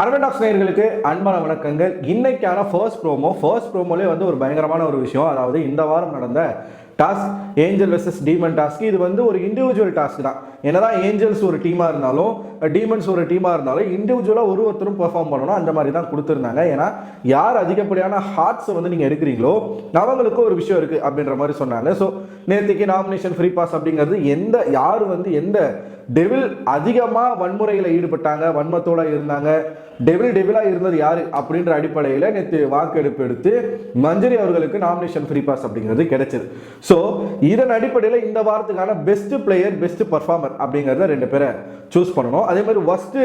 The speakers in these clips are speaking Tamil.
அரவண்டாக்ஸ் நேயர்களுக்கு அன்பான வணக்கங்கள். இன்னைக்கான ஃபர்ஸ்ட் ப்ரோமோலே வந்து ஒரு பயங்கரமான ஒரு விஷயம். அதாவது இந்த வாரம் நடந்த task angel versus demon task. இது வந்து ஒரு இண்டிவிஜுவல் டாஸ்க் தான். என்னதான் ஏஞ்சல்ஸ் ஒரு டீமாக இருந்தாலும் டீமன்ஸ் ஒரு டீமாக இருந்தாலும் இண்டிவிஜுவலாக ஒருத்தரும் பெர்ஃபார்ம் பண்ணணும். அந்த மாதிரி தான் கொடுத்துருந்தாங்க. ஏன்னா யார் அதிகப்படியான ஹார்ட்ஸை வந்து நீங்கள் எடுக்கிறீங்களோ அவங்களுக்கு ஒரு விஷயம் இருக்குது அப்படின்ற மாதிரி சொன்னாங்க. ஸோ நேற்றுக்கு நாமினேஷன் ஃப்ரீ பாஸ் அப்படிங்கிறது எந்த டெவில் அதிகமாக வன்முறையில் ஈடுபட்டாங்க, வன்மத்தோடு இருந்தாங்க, டெவிலாக இருந்தது யார் அப்படின்ற அடிப்படையில் நேற்று வாக்கெடுப்பு எடுத்து மஞ்சரி அவர்களுக்கு நாமினேஷன் ஃப்ரீ பாஸ் அப்படிங்கிறது கிடைச்சது. ஸோ இதன் அடிப்படையில் இந்த வாரத்துக்கான பெஸ்ட் பிளேயர், பெஸ்ட் பர்ஃபார்மர் அப்படிங்கிறத 2 பேரை சூஸ் பண்ணணும். அதே மாதிரி ஒர்ஸ்ட்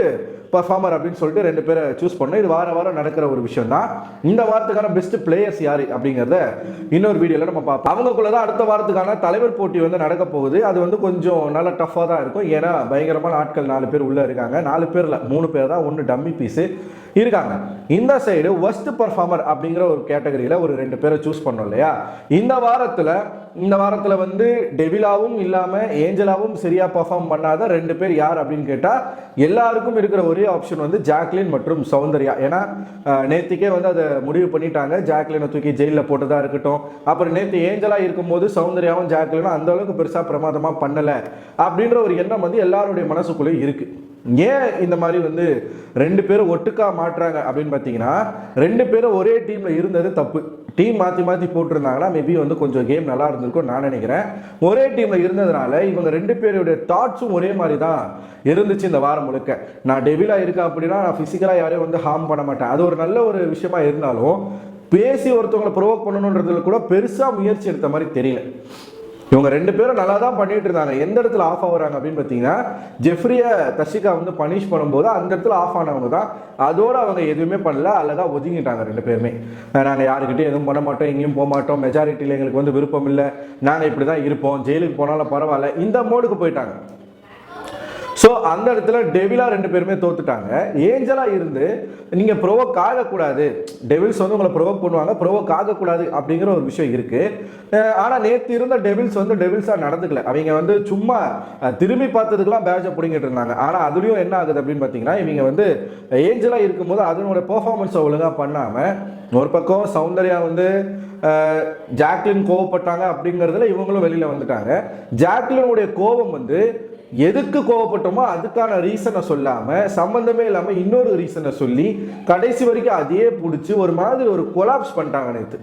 பர்ஃபார்மர் அப்படின்னு சொல்லிட்டு 2 பேரை சூஸ் பண்ணணும். இது வாரம் நடக்கிற ஒரு விஷயம் தான். இந்த வாரத்துக்கான பெஸ்ட் பிளேயர்ஸ் யார் அப்படிங்கிறத இன்னொரு வீடியோவில் நம்ம பார்ப்போம். அவங்களுக்குள்ள தான் அடுத்த வாரத்துக்கான தலைவர் போட்டி வந்து நடக்க போகுது. அது வந்து கொஞ்சம் நல்ல டஃப்பாக தான் இருக்கும். ஏன்னா பயங்கரமான ஆட்கள் 4 பேர் உள்ளே இருக்காங்க. 4 பேரில் 3 பேர் தான் ஒன்று டம்மி பீஸு இருக்காங்க. இந்த சைடு ஒர்ஸ்ட் பர்ஃபார்மர் அப்படிங்கிற ஒரு கேட்டகரியில் ஒரு 2 பேரை சூஸ் பண்ணோம் இல்லையா. இந்த வாரத்தில் வந்து டெவிலாவும் இல்லாமல் ஏஞ்சலாவும் சரியாக பர்ஃபார்ம் பண்ணாத 2 பேர் யார் அப்படின்னு கேட்டால் எல்லாருக்கும் இருக்கிற ஒரே ஆப்ஷன் வந்து ஜாக்லின் மற்றும் சௌந்தர்யா. ஏன்னா நேற்றுக்கே வந்து அதை முடிவு பண்ணிட்டாங்க. ஜாக்லினை தூக்கி ஜெயிலில் போட்டதாக இருக்கட்டும். அப்புறம் நேற்று ஏஞ்சலாக இருக்கும்போது சௌந்தர்யாவும் ஜாக்லினும் அந்த அளவுக்கு பெருசாக பிரமாதமாக பண்ணலை அப்படின்ற ஒரு எண்ணம் வந்து எல்லாருடைய மனசுக்குள்ளே இருக்குது. ஏன் இந்த மாதிரி வந்து 2 பேரும் ஒட்டுக்கா மாட்டுறாங்க அப்படின்னு பார்த்தீங்கன்னா 2 பேரும் ஒரே டீமில் இருந்தது தப்பு. டீம் மாற்றி போட்டிருந்தாங்கன்னா மேபி வந்து கொஞ்சம் கேம் நல்லா இருந்திருக்கும் நான் நினைக்கிறேன். ஒரே டீமில் இருந்ததுனால இவங்க 2 பேருடைய தாட்ஸும் ஒரே மாதிரி தான் இருந்துச்சு இந்த வாரம் முழுக்க. நான் டெவிலாக இருக்கேன் அப்படின்னா நான் ஃபிசிக்கலாக யாரையும் வந்து ஹார்ம் பண்ண மாட்டேன். அது ஒரு நல்ல ஒரு விஷயமா இருந்தாலும் பேசி ஒருத்தவங்களை ப்ரொவோக் பண்ணணுன்றதுல கூட பெருசாக முயற்சி எடுத்த மாதிரி தெரியல. இவங்க 2 பேரும் நல்லா தான் பண்ணிட்டு இருந்தாங்க. எந்த இடத்துல ஆஃப் ஆகுறாங்க அப்படின்னு பார்த்தீங்கன்னா ஜெஃப்ரியை தர்ஷிகா வந்து பனிஷ் பண்ணும்போது அந்த இடத்துல ஆஃப் ஆனவங்க தான். அதோடு அவங்க எதுவுமே பண்ணல, அழகாக ஒதுங்கிட்டாங்க 2 பேருமே. நாங்கள் யாருக்கிட்டையும் எதுவும் பண்ண மாட்டோம், எங்கேயும் போக மாட்டோம், மெஜாரிட்டியில் எங்களுக்கு வந்து விருப்பம் இல்லை, நாங்கள் இப்படி தான் இருப்போம், ஜெயிலுக்கு போனாலும் பரவாயில்ல, இந்த மோடுக்கு போயிட்டாங்க. ஸோ அந்த இடத்துல டெவிலாக 2 பேருமே தோத்துட்டாங்க. ஏஞ்சலாக இருந்து நீங்கள் ப்ரொவோக் ஆகக்கூடாது, டெவில்ஸ் வந்து உங்களை ப்ரொவோக் பண்ணுவாங்க, ப்ரொவோக் ஆகக்கூடாது அப்படிங்கிற ஒரு விஷயம் இருக்குது. ஆனால் நேற்று இருந்த டெவில்ஸ் வந்து டெவில்ஸாக நடந்துக்கல. அவங்க வந்து சும்மா திரும்பி பார்த்ததுக்கெல்லாம் பேட்சை பிடிங்கிட்டு இருந்தாங்க. ஆனால் அதுலேயும் என்ன ஆகுது அப்படின்னு பார்த்தீங்கன்னா இவங்க வந்து ஏஞ்சலாக இருக்கும்போது அதனோட பெர்ஃபார்மன்ஸை ஒழுங்காக பண்ணாமல் ஒரு பக்கம் சௌந்தர்யா வந்து ஜாக்லின் கோவப்பட்டாங்க அப்படிங்கிறதுல இவங்களும் வெளியில் வந்துட்டாங்க. ஜாக்லினுடைய கோபம் வந்து எதுக்கு கோவப்பட்டோமோ அதுக்கான ரீசனை சொல்லாமல் சம்பந்தமே இல்லாமல் இன்னொரு ரீசனை சொல்லி கடைசி வரைக்கும் அதையே பிடிச்சி ஒரு மாதிரி ஒரு கொலாப்ஸ் பண்ணிட்டாங்க. நேற்று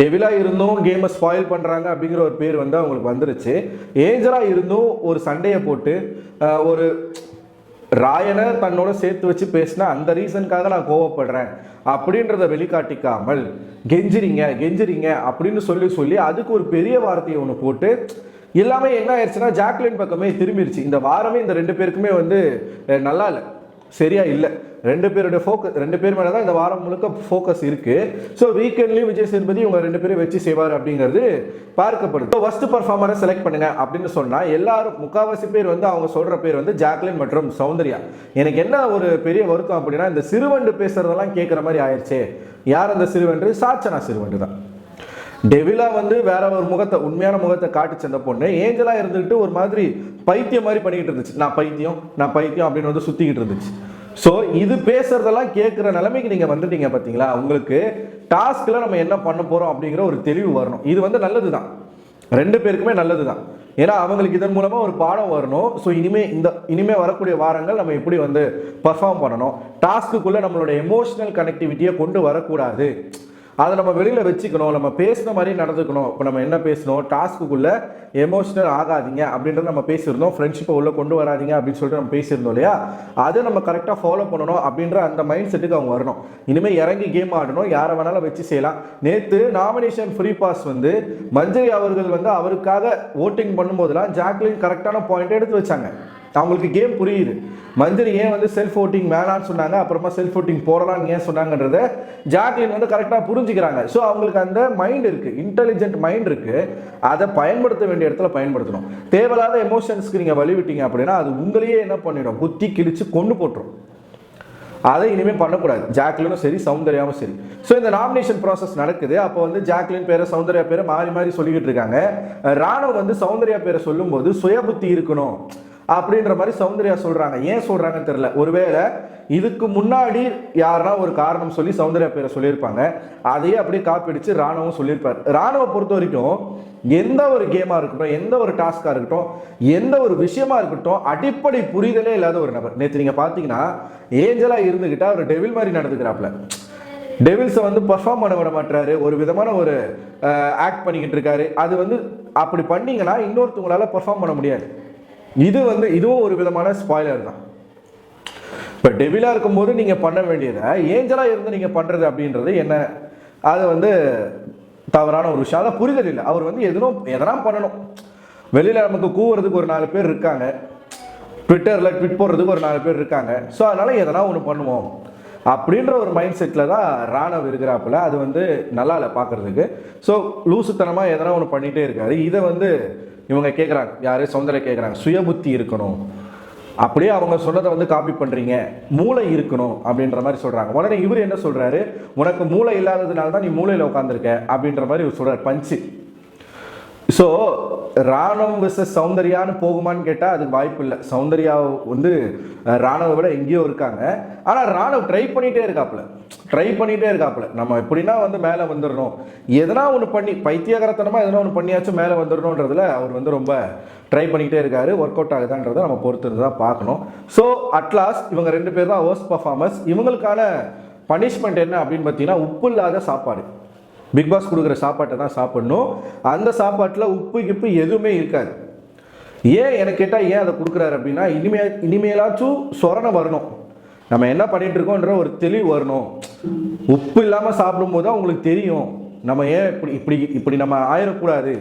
டெவிலாக இருந்தும் கேமை ஸ்பாயில் பண்ணுறாங்க அப்படிங்கிற ஒரு பேர் வந்து அவங்களுக்கு வந்துருச்சு. ஏஞ்சலாக இருந்தும் ஒரு சண்டையை போட்டு ஒரு ராயனை தன்னோட சேர்த்து வச்சு பேசினா அந்த ரீசனுக்காக நான் கோவப்படுறேன் அப்படின்றத வெளிக்காட்டிக்காமல் கெஞ்சிரிங்க அப்படின்னு சொல்லி அதுக்கு ஒரு பெரிய வார்த்தையை ஒன்று போட்டு எல்லாமே என்ன ஆயிடுச்சுன்னா ஜாக்லின் பக்கமே திரும்பிடுச்சு. இந்த வாரமே இந்த 2 பேருக்குமே வந்து நல்லா இல்லை, சரியா இல்லை. 2 பேருடைய ஃபோக்கஸ் 2 பேர் மேலே தான் இந்த வாரம் முழுக்க ஃபோக்கஸ் இருக்கு. ஸோ வீக்கெண்ட்லேயும் விஜய் சேதுபதி இவங்க 2 பேரும் வச்சு செய்வார் அப்படிங்கிறது பார்க்கப்படுது. ஸோ ஃபர்ஸ்ட் பர்ஃபார்மரை செலக்ட் பண்ணுங்க அப்படின்னு சொன்னால் எல்லாரும் முக்கால்வாசி பேர் வந்து அவங்க சொல்கிற பேர் வந்து ஜாக்லின் மற்றும் சௌந்தர்யா. எனக்கு என்ன ஒரு பெரிய வருத்தம் அப்படின்னா இந்த சிறுவண்டு பேசுறதெல்லாம் கேட்குற மாதிரி ஆயிடுச்சு. யார் அந்த சிறுவண்டு? சாச்சனா சிறுவண்டு தான். டெவிலா வந்து வேற ஒரு முகத்தை, உண்மையான முகத்தை காட்டுச்சு அந்த பொண்ணு. ஏஞ்சலா இருந்துட்டு ஒரு மாதிரி பைத்தியம் மாதிரி பண்ணிக்கிட்டு இருந்துச்சு. நான் பைத்தியம் அப்படின்னு வந்து சுத்திக்கிட்டு இருந்துச்சு. ஸோ இது பேசுறதெல்லாம் கேட்குற நிலைமைக்கு நீங்க வந்துட்டீங்க பார்த்தீங்களா. உங்களுக்கு டாஸ்க்ல நம்ம என்ன பண்ண போறோம் அப்படிங்கிற ஒரு தெளிவு வரணும். இது வந்து நல்லது தான், 2 பேருக்குமே நல்லது தான். ஏன்னா அவங்களுக்கு இதன் மூலமா ஒரு பாடம் வரணும். ஸோ இனிமே வரக்கூடிய வாரங்கள் நம்ம எப்படி வந்து பர்ஃபார்ம் பண்ணணும், டாஸ்க்குள்ள நம்மளோட எமோஷனல் கனெக்டிவிட்டியை கொண்டு வரக்கூடாது, அதை நம்ம வெளியில் வச்சுக்கணும், நம்ம பேசுன மாதிரி நடந்துக்கணும். இப்போ நம்ம என்ன பேசணும், டாஸ்க்குள்ளே எமோஷனல் ஆகாதீங்க அப்படின்றத நம்ம பேசியிருந்தோம். ஃப்ரெண்ட்ஷிப்பை உள்ளே கொண்டு வராதிங்க அப்படின்னு சொல்லிட்டு நம்ம பேசியிருந்தோம் இல்லையா. அதை நம்ம கரெக்டாக ஃபாலோ பண்ணணும் அப்படின்ற அந்த மைண்ட் செட்டுக்கு அவங்க வரணும். இனிமேல் இறங்கி கேம் ஆடணும், யாரை வேணாலும் வச்சு செய்யலாம். நேற்று நாமினேஷன் ஃப்ரீ பாஸ் வந்து மஞ்சரி அவர்கள் வந்து அவருக்காக ஓட்டிங் பண்ணும்போதெல்லாம் ஜாக்லின் கரெக்டான பாயிண்ட் எடுத்து வச்சாங்க. அவங்களுக்கு கேம் புரியுது. மஞ்சரி ஏன் வந்து செல்ஃப் ஓட்டிங் வேணான்னு சொன்னாங்க, அப்புறமா செல்ஃப் ஓட்டிங் போடலான்னு ஏன் சொன்னாங்கன்றத ஜாக்லின் வந்து கரெக்டாக புரிஞ்சுக்கிறாங்க. ஸோ அவங்களுக்கு அந்த மைண்ட் இருக்குது, இன்டெலிஜென்ட் மைண்ட் இருக்குது. அதை பயன்படுத்த வேண்டிய இடத்துல பயன்படுத்தணும். தேவையில்லாத எமோஷன்ஸ்க்கு நீங்கள் வழிவிட்டீங்க அப்படின்னா அது உங்களையே என்ன பண்ணிடும், குத்தி கிழிச்சு கொண்டு போட்டுரும். அதை இனிமேல் பண்ணக்கூடாது. ஜாக்லினும் சரி சௌந்தர்யாவும் சரி. ஸோ இந்த நாமினேஷன் ப்ராசஸ் நடக்குது. அப்போ வந்து ஜாக்லின் பேரை சௌந்தர்யா பேரை மாறி சொல்லிக்கிட்டு இருக்காங்க. ராணுவ வந்து சௌந்தர்யா பேரை சொல்லும்போது சுய புத்தி இருக்கணும் அப்படின்ற மாதிரி சௌந்தர்யா சொல்றாங்க. ஏன் சொல்றாங்கன்னு தெரியல. ஒருவேளை இதுக்கு முன்னாடி யாருன்னா ஒரு காரணம் சொல்லி சௌந்தர்யா பேரை சொல்லியிருப்பாங்க, அதையே அப்படியே காப்பி அடிச்சு ராணுவம் சொல்லியிருப்பார். ராணுவ பொறுத்த வரைக்கும் எந்த ஒரு கேமா இருக்கட்டும், எந்த ஒரு டாஸ்கா இருக்கட்டும், எந்த ஒரு விஷயமா இருக்கட்டும், அடிப்படை புரிதலே இல்லாத ஒரு நபர். நேற்று நீங்க பாத்தீங்கன்னா ஏஞ்சலா இருந்துகிட்டா ஒரு டெவில் மாதிரி நடந்துக்கிறாப்ல. டெவில்ஸை வந்து பர்ஃபார்ம் பண்ண விட மாட்டாரு, ஒரு விதமான ஒரு ஆக்ட் பண்ணிக்கிட்டு இருக்காரு. அது வந்து அப்படி பண்ணீங்கன்னா இன்னொருத்தவங்களால பர்ஃபார்ம் பண்ண முடியாது. இது வந்து இதுவும் ஒரு விதமான ஸ்பாய்லர் தான். இப்போ டெவிலா இருக்கும்போது நீங்க பண்ண வேண்டியதை ஏஞ்சலா இருந்து நீங்க பண்றது அப்படின்றது என்ன, அது வந்து தவறான ஒரு விஷயம். அதான் புரிதல் இல்லை. அவர் வந்து எதனா பண்ணணும். வெளியில நமக்கு கூவுறதுக்கு ஒரு 4 பேர் இருக்காங்க, ட்விட்டரில் ட்விட் போடுறதுக்கு ஒரு 4 பேர் இருக்காங்க. ஸோ அதனால எதனா ஒன்று பண்ணுவோம் அப்படின்ற ஒரு மைண்ட் செட்டில் தான் ராணவ் இருக்கிறாப்புல. அது வந்து நல்லா இல்லை பார்க்குறதுக்கு. ஸோ லூசுத்தனமாக எதனா ஒன்று பண்ணிகிட்டே இருக்காரு. இதை வந்து இவங்க கேட்குறாங்க, யாரே சௌந்தர்யா கேட்குறாங்க, சுயபுத்தி இருக்கணும், அப்படியே அவங்க சொன்னதை வந்து காப்பி பண்ணுறீங்க, மூளை இருக்கணும் அப்படின்ற மாதிரி சொல்கிறாங்க. உடனே இவர் என்ன சொல்கிறாரு, உனக்கு மூளை இல்லாததுனால தான் நீ மூளையில் உட்காந்துருக்க அப்படின்ற மாதிரி இவர் சொல்கிறார். பஞ்சு. ஸோ ராணுவம் வெர்சஸ் சௌந்தர்யான்னு போகுமான்னு கேட்டால் அதுக்கு வாய்ப்பு இல்லை. சௌந்தர்யா வந்து ராணுவை விட எங்கேயோ இருக்காங்க. ஆனால் ராணுவ் ட்ரை பண்ணிகிட்டே இருக்காப்புல. நம்ம எப்படின்னா வந்து மேலே வந்துடணும், எதனா ஒன்று பண்ணி பைத்தியகரத்தனமாக எதனா ஒன்று பண்ணியாச்சும் மேலே வந்துடணுன்றதுல அவர் வந்து ரொம்ப ட்ரை பண்ணிக்கிட்டே இருக்காரு. ஒர்க் அவுட் ஆகுதான்றதை நம்ம பொறுத்து தான் பார்க்கணும். ஸோ அட்லாஸ்ட் இவங்க 2 பேர் தான் வர்ஸ்ட் பர்ஃபார்மர்ஸ். இவங்களுக்கான பனிஷ்மெண்ட் என்ன அப்படின்னு பார்த்தீங்கன்னா, உப்பு இல்லாத சாப்பாடு. பிக் பாஸ் கொடுக்குற சாப்பாட்டை தான் சாப்பிடணும். அந்த சாப்பாட்டில் உப்பு கிப்பு எதுவுமே இருக்காது. ஏன் எனக்கு கேட்டால் ஏன் அதை கொடுக்குறாரு அப்படின்னா, இனிமேலாச்சும் சொரணை வரணும், நம்ம என்ன பண்ணிட்டு இருக்கோன்ற ஒரு தெளிவு வரணும். உப்பு இல்லாமல் சாப்பிடும்போது தான் உங்களுக்கு தெரியும் நம்ம ஏன் இப்படி நம்ம ஆயிடக்கூடாது,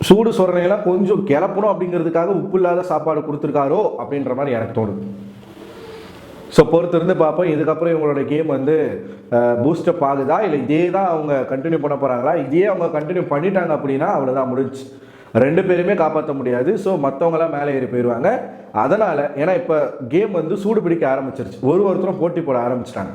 சூடு சொரணையெல்லாம் கொஞ்சம் கிளப்பணும் அப்படிங்கிறதுக்காக உப்பு இல்லாத சாப்பாடு கொடுத்துருக்காரோ அப்படின்ற மாதிரி எனக்கு தோணுது. ஸோ பொறுத்து இருந்து பார்ப்போம். இதுக்கப்புறம் இவங்களோட கேம் வந்து பூஸ்டப் ஆகுதா, இல்லை இதே தான் அவங்க கண்டினியூ பண்ண போகிறாங்களா. இதே அவங்க கண்டினியூ பண்ணிட்டாங்க அப்படின்னா அவ்வளோதான், முடிஞ்சு. 2 பேருமே காப்பாற்ற முடியாது. ஸோ மற்றவங்களாம் மேலே ஏறி போயிடுவாங்க. அதனால் ஏன்னா இப்போ கேம் வந்து சூடு பிடிக்க ஆரம்பிச்சிருச்சு, ஒருத்தரும் போட்டி போட ஆரம்பிச்சிட்டாங்க.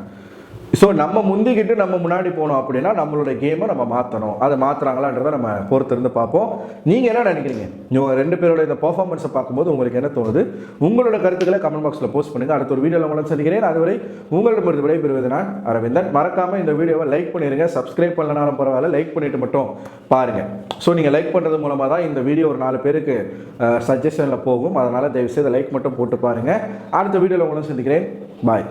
ஸோ நம்ம முந்திக்கிட்டு நம்ம முன்னாடி போனோம் அப்படின்னா நம்மளோட கேமை நம்ம மாற்றணும். அதை மாற்றுறாங்களான்றதை நம்ம பொறுத்திருந்து பார்ப்போம். நீங்கள் என்ன நினைக்கிறீங்க? இவங்க 2 பேரோட இந்த பர்ஃபார்மன்ஸை பார்க்கும்போது உங்களுக்கு என்ன தோணுது? உங்களோட கருத்துக்களை கமெண்ட் பாக்ஸில் போஸ்ட் பண்ணுங்கள். அடுத்த ஒரு வீடியோவில் உங்களை சந்திக்கிறேன். அதுவரை உங்களிடமிருந்து விடைபெறுவது நான் அரவிந்தன். மறக்காமல் இந்த வீடியோவை லைக் பண்ணிடுங்க. சப்ஸ்கிரைப் பண்ணலனாலும் பரவாயில்ல, லைக் பண்ணிட்டு மட்டும் பாருங்கள். ஸோ நீங்கள் லைக் பண்ணுறது மூலமாக தான் இந்த வீடியோ ஒரு 4 பேருக்கு சஜஷனில் போகும். அதனால் தயவுசெய்து லைக் மட்டும் போட்டு பாருங்கள். அடுத்த வீடியோவில் உங்களை சந்திக்கிறேன். பாய்.